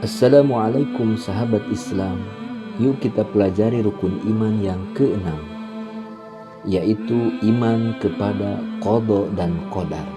Assalamualaikum sahabat Islam. Yuk kita pelajari rukun iman yang keenam, yaitu iman kepada qada dan qadar.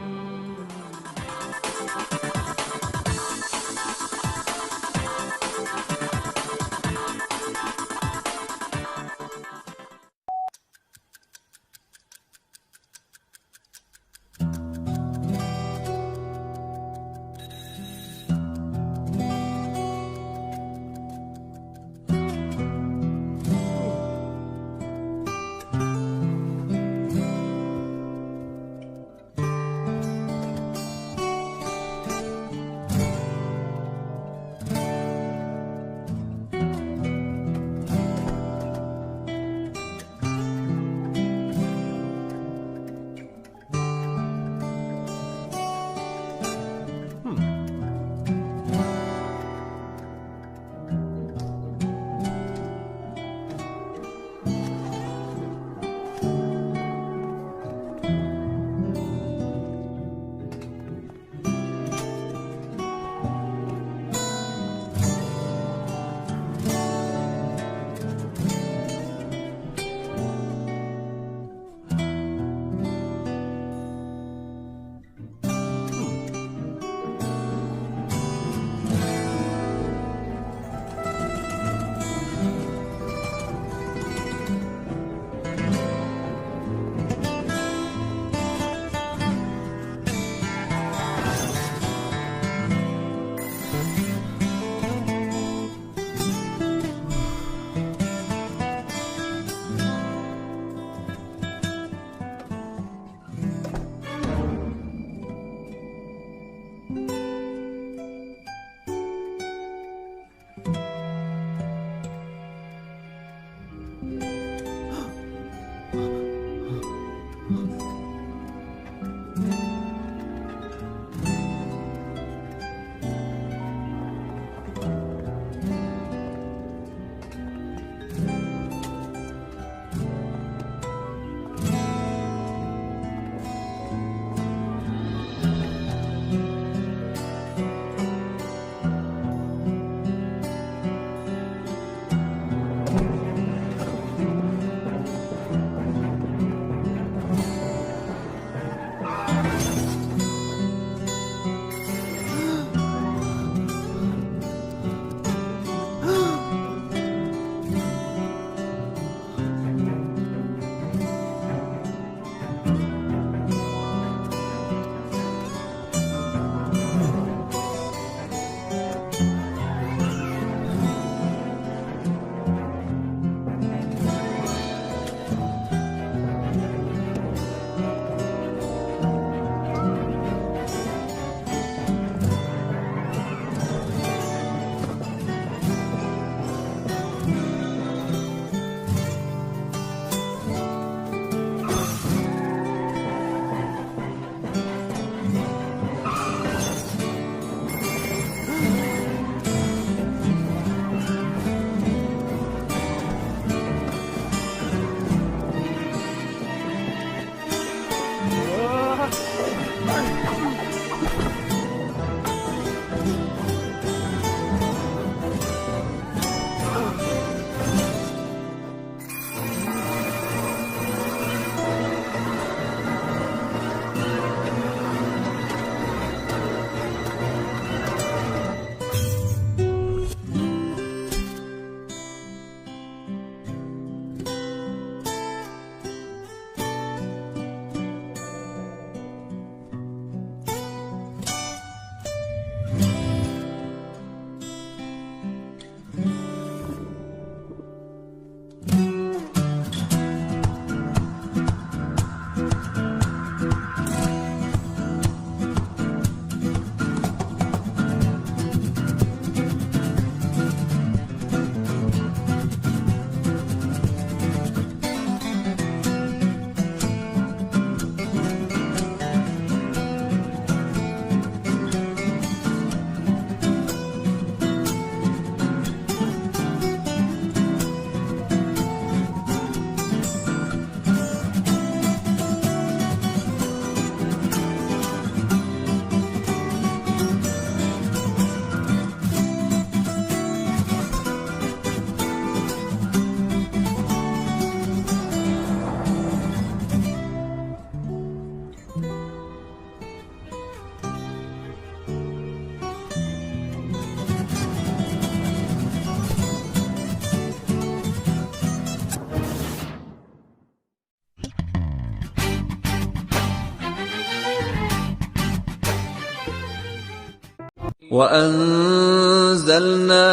وأنزلنا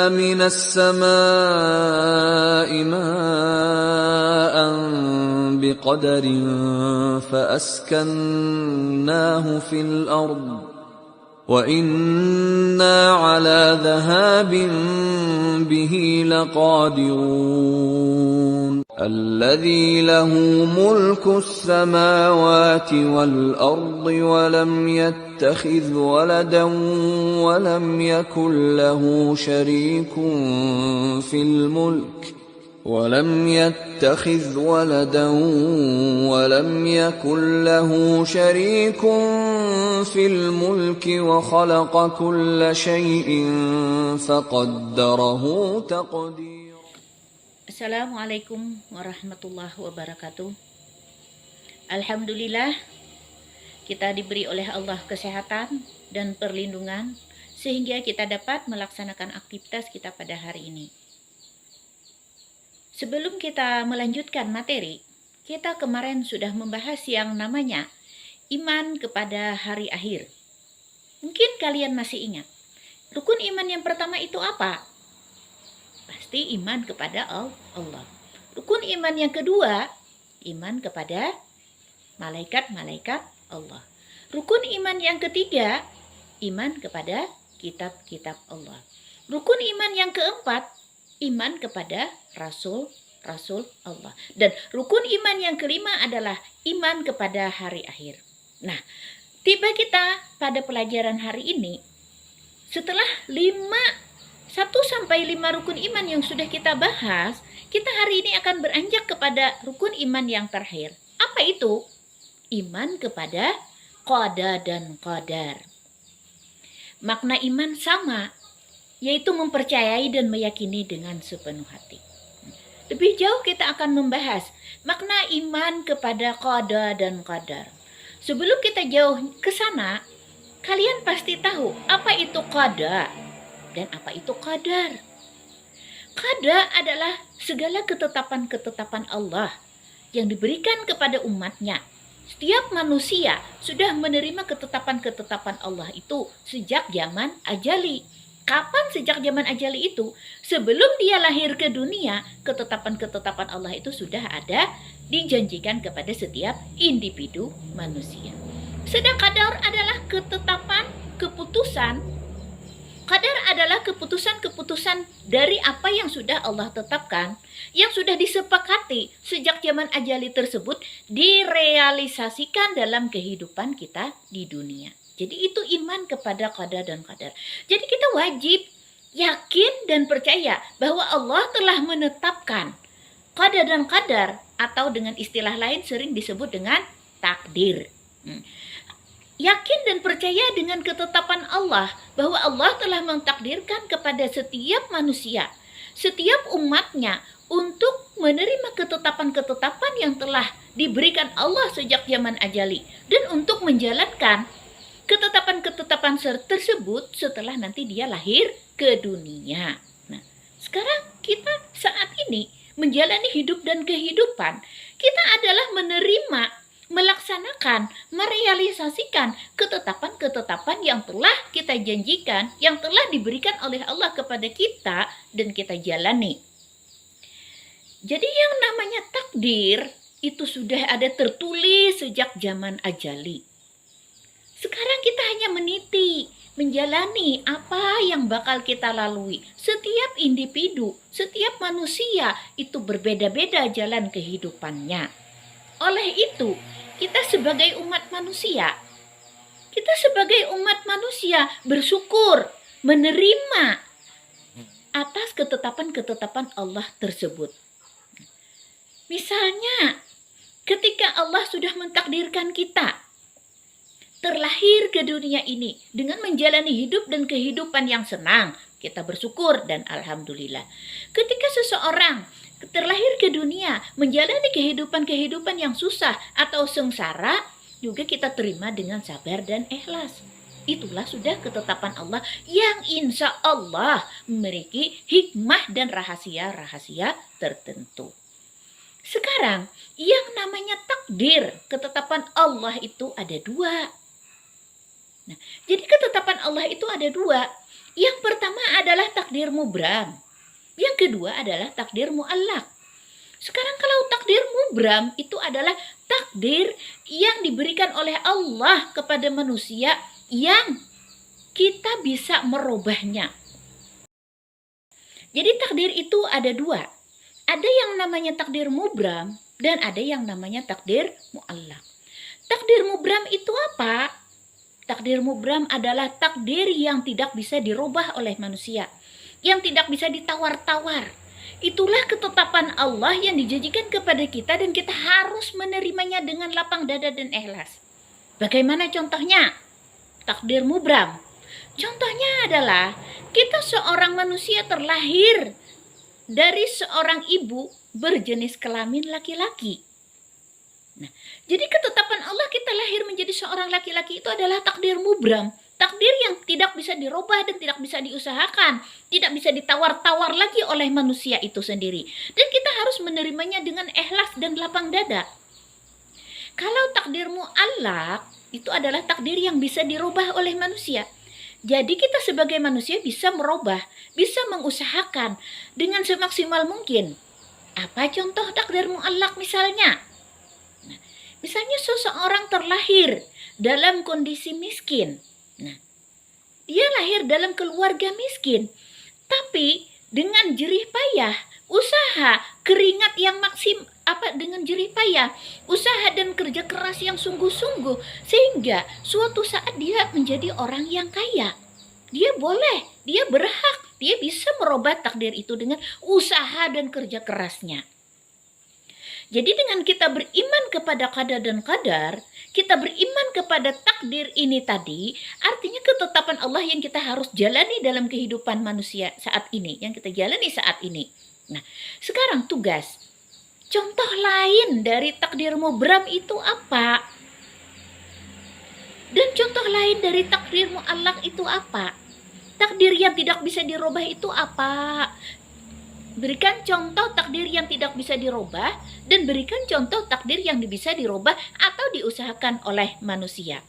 من السماء ماء بقدر فأسكناه في الأرض وإنا على ذهاب به لقادرون الذي له ملك السماوات والأرض ولم يتخذ ولدا ولم يكن له شريك في الملك وخلق كل شيء فقدره تقديرا. Assalamualaikum warahmatullahi wabarakatuh. Alhamdulillah, kita diberi oleh Allah kesehatan dan perlindungan sehingga kita dapat melaksanakan aktivitas kita pada hari ini. Sebelum kita melanjutkan materi, kita kemarin sudah membahas yang namanya iman kepada hari akhir. Mungkin kalian masih ingat, rukun iman yang pertama itu apa? Pasti iman kepada Allah. Rukun iman yang kedua, iman kepada malaikat-malaikat Allah. Rukun iman yang ketiga, iman kepada kitab-kitab Allah. Rukun iman yang keempat, iman kepada Rasul Allah. Dan rukun iman yang kelima adalah iman kepada hari akhir. Nah, tiba kita pada pelajaran hari ini, setelah 1-5 rukun iman yang sudah kita bahas, kita hari ini akan beranjak kepada rukun iman yang terakhir. Apa itu? Iman kepada qada dan qadar. Makna iman sama, yaitu mempercayai dan meyakini dengan sepenuh hati. Lebih jauh kita akan membahas makna iman kepada qada dan qadar. Sebelum kita jauh ke sana, kalian pasti tahu apa itu qada dan apa itu qadar. Qada adalah segala ketetapan-ketetapan Allah yang diberikan kepada umatnya. Setiap manusia sudah menerima ketetapan-ketetapan Allah itu sejak zaman ajali. Kapan sejak zaman ajali itu? Sebelum dia lahir ke dunia, ketetapan-ketetapan Allah itu sudah ada dijanjikan kepada setiap individu manusia. Sedang qadar adalah ketetapan, keputusan. Qadar adalah keputusan-keputusan dari apa yang sudah Allah tetapkan, yang sudah disepakati sejak zaman ajali tersebut direalisasikan dalam kehidupan kita di dunia. Jadi itu iman kepada qada dan qadar. Jadi kita wajib yakin dan percaya bahwa Allah telah menetapkan qada dan qadar, atau dengan istilah lain sering disebut dengan takdir. Yakin dan percaya dengan ketetapan Allah bahwa Allah telah mentakdirkan kepada setiap manusia, setiap umatnya untuk menerima ketetapan-ketetapan yang telah diberikan Allah sejak zaman ajali dan untuk menjalankan ketetapan-ketetapan tersebut setelah nanti dia lahir ke dunia. Nah, sekarang kita saat ini menjalani hidup dan kehidupan, kita adalah menerima, melaksanakan, merealisasikan ketetapan-ketetapan yang telah kita janjikan, yang telah diberikan oleh Allah kepada kita dan kita jalani. Jadi yang namanya takdir itu sudah ada tertulis sejak zaman ajali. Sekarang kita hanya meniti, menjalani apa yang bakal kita lalui. Setiap individu, setiap manusia itu berbeda-beda jalan kehidupannya. Oleh itu, kita sebagai umat manusia bersyukur, menerima atas ketetapan-ketetapan Allah tersebut. Misalnya, ketika Allah sudah mentakdirkan kita terlahir ke dunia ini dengan menjalani hidup dan kehidupan yang senang, kita bersyukur dan alhamdulillah. Ketika seseorang terlahir ke dunia menjalani kehidupan yang susah atau sengsara, juga kita terima dengan sabar dan ikhlas. Itulah sudah ketetapan Allah yang insya Allah memiliki hikmah dan rahasia-rahasia tertentu. Sekarang, yang namanya takdir, ketetapan Allah itu ada dua. Nah, jadi ketetapan Allah itu ada dua. Yang pertama adalah takdir mubram. Yang kedua adalah takdir muallak. Sekarang kalau takdir mubram itu adalah takdir yang diberikan oleh Allah kepada manusia yang kita bisa merubahnya. Jadi takdir itu ada dua. Ada yang namanya takdir mubram dan ada yang namanya takdir muallak. Takdir mubram itu apa? Takdir mubram adalah takdir yang tidak bisa dirubah oleh manusia, yang tidak bisa ditawar-tawar. Itulah ketetapan Allah yang dijanjikan kepada kita dan kita harus menerimanya dengan lapang dada dan ikhlas. Bagaimana contohnya? Takdir mubram. Contohnya adalah kita seorang manusia terlahir dari seorang ibu berjenis kelamin laki-laki. Nah, jadi ketetapan Allah kita lahir menjadi seorang laki-laki itu adalah takdir mubram. Takdir yang tidak bisa dirubah dan tidak bisa diusahakan. Tidak bisa ditawar-tawar lagi oleh manusia itu sendiri. Dan kita harus menerimanya dengan ikhlas dan lapang dada. Kalau takdir muallak, itu adalah takdir yang bisa dirubah oleh manusia. Jadi kita sebagai manusia bisa merubah, bisa mengusahakan dengan semaksimal mungkin. Apa contoh takdir muallak misalnya? Misalnya seseorang terlahir dalam kondisi miskin. Nah, dia lahir dalam keluarga miskin. Tapi dengan jerih payah, usaha, keringat yang dengan jerih payah, usaha dan kerja keras yang sungguh-sungguh, sehingga suatu saat dia menjadi orang yang kaya. Dia boleh, dia berhak, dia bisa merubah takdir itu dengan usaha dan kerja kerasnya. Jadi dengan kita beriman kepada qada dan qadar, kita beriman kepada takdir ini tadi, artinya ketetapan Allah yang kita harus jalani dalam kehidupan manusia saat ini, yang kita jalani saat ini. Nah, sekarang tugas. Contoh lain dari takdir mubram itu apa? Dan contoh lain dari takdir muallak itu apa? Takdir yang tidak bisa dirubah itu apa? Berikan contoh takdir yang tidak bisa dirubah dan berikan contoh takdir yang bisa dirubah atau diusahakan oleh manusia.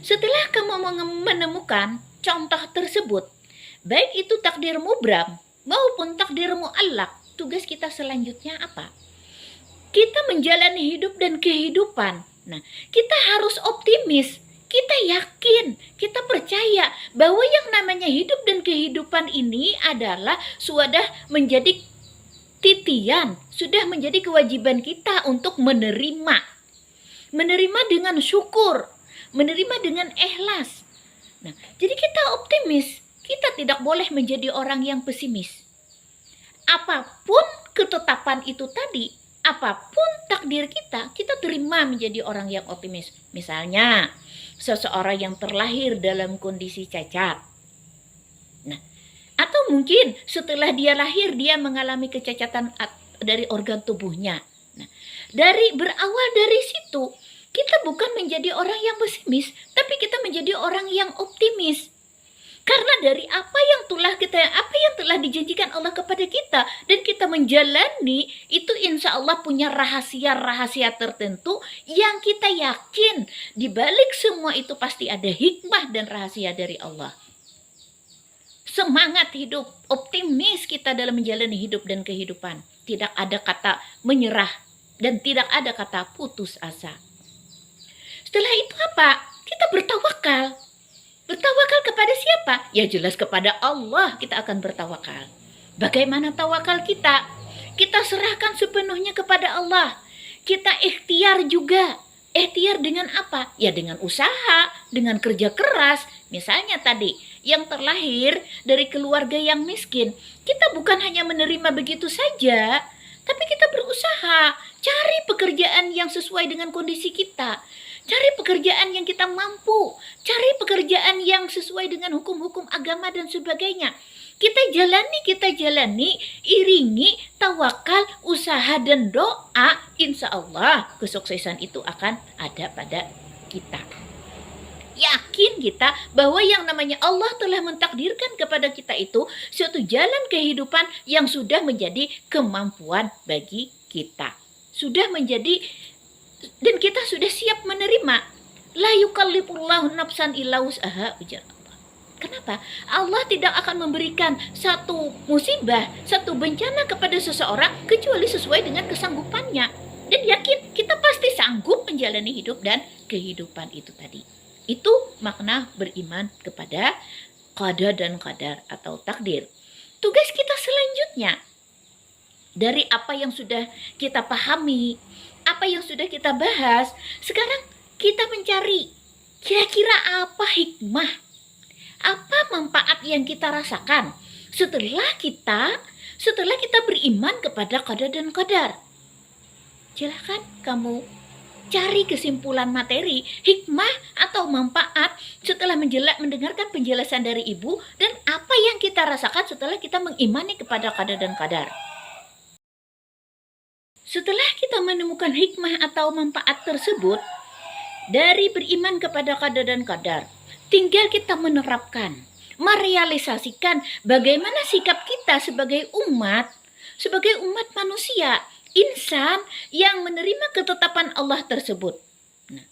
Setelah kamu menemukan contoh tersebut, baik itu takdir mubram maupun takdir muallak, tugas kita selanjutnya apa? Kita menjalani hidup dan kehidupan. Nah, kita harus optimis. Kita yakin, kita percaya bahwa yang namanya hidup dan kehidupan ini adalah sudah menjadi titian, sudah menjadi kewajiban kita untuk menerima. Menerima dengan syukur, menerima dengan ikhlas. Nah, jadi kita optimis, kita tidak boleh menjadi orang yang pesimis. Apapun ketetapan itu tadi, apapun takdir kita terima menjadi orang yang optimis. Misalnya, seseorang yang terlahir dalam kondisi cacat. Nah, atau mungkin setelah dia lahir dia mengalami kecacatan dari organ tubuhnya. Nah, berawal dari situ, kita bukan menjadi orang yang pesimis, tapi kita menjadi orang yang optimis. Karena dari apa yang telah dijanjikan Allah kepada kita dan kita menjalani itu, insya Allah punya rahasia-rahasia tertentu yang kita yakin di balik semua itu pasti ada hikmah dan rahasia dari Allah. Semangat hidup, optimis kita dalam menjalani hidup dan kehidupan. Tidak ada kata menyerah dan tidak ada kata putus asa. Setelah itu apa? Kita bertawakal. Bertawakal kepada siapa? Ya jelas kepada Allah kita akan bertawakal. Bagaimana tawakal kita? Kita serahkan sepenuhnya kepada Allah. Kita ikhtiar juga. Ikhtiar dengan apa? Ya dengan usaha, dengan kerja keras. Misalnya tadi, yang terlahir dari keluarga yang miskin. Kita bukan hanya menerima begitu saja, tapi kita berusaha. Cari pekerjaan yang sesuai dengan kondisi kita. Cari pekerjaan yang kita mampu. Cari pekerjaan yang sesuai dengan hukum-hukum agama dan sebagainya. Kita jalani, iringi tawakal, usaha dan doa. Insya Allah kesuksesan itu akan ada pada kita. Yakin kita bahwa yang namanya Allah telah mentakdirkan kepada kita itu suatu jalan kehidupan yang sudah menjadi kemampuan bagi kita. Sudah menjadi Dan kita sudah siap menerima. La yukallifullahu nafsan illa wus'aha, ujar Allah. Kenapa? Allah tidak akan memberikan satu musibah, satu bencana kepada seseorang kecuali sesuai dengan kesanggupannya. Dan yakin kita pasti sanggup menjalani hidup dan kehidupan itu tadi. Itu makna beriman kepada qada dan qadar atau takdir. Tugas kita selanjutnya, dari apa yang sudah kita pahami, apa yang sudah kita bahas, sekarang kita mencari kira-kira apa hikmah, apa manfaat yang kita rasakan setelah kita beriman kepada qada dan qadar. Silahkan kamu cari kesimpulan materi, hikmah atau manfaat setelah mendengarkan penjelasan dari Ibu, dan apa yang kita rasakan setelah kita mengimani kepada qada dan qadar. Setelah kita menemukan hikmah atau manfaat tersebut dari beriman kepada qada dan qadar, tinggal kita menerapkan, merealisasikan bagaimana sikap kita sebagai umat manusia, insan yang menerima ketetapan Allah tersebut. Nah,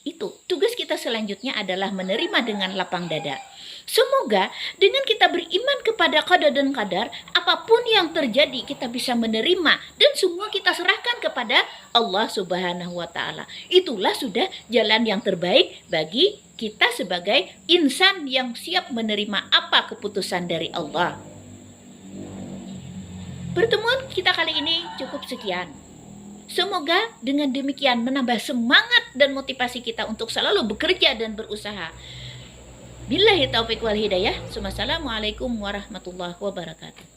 itu tugas kita selanjutnya adalah menerima dengan lapang dada. Semoga dengan kita beriman kepada qada dan qadar, apapun yang terjadi kita bisa menerima dan semua kita serahkan kepada Allah Subhanahu wa taala. Itulah sudah jalan yang terbaik bagi kita sebagai insan yang siap menerima apa keputusan dari Allah. Pertemuan kita kali ini cukup sekian. Semoga dengan demikian menambah semangat dan motivasi kita untuk selalu bekerja dan berusaha. Billahi taufiq wal hidayah. Wassalamualaikum warahmatullahi wabarakatuh.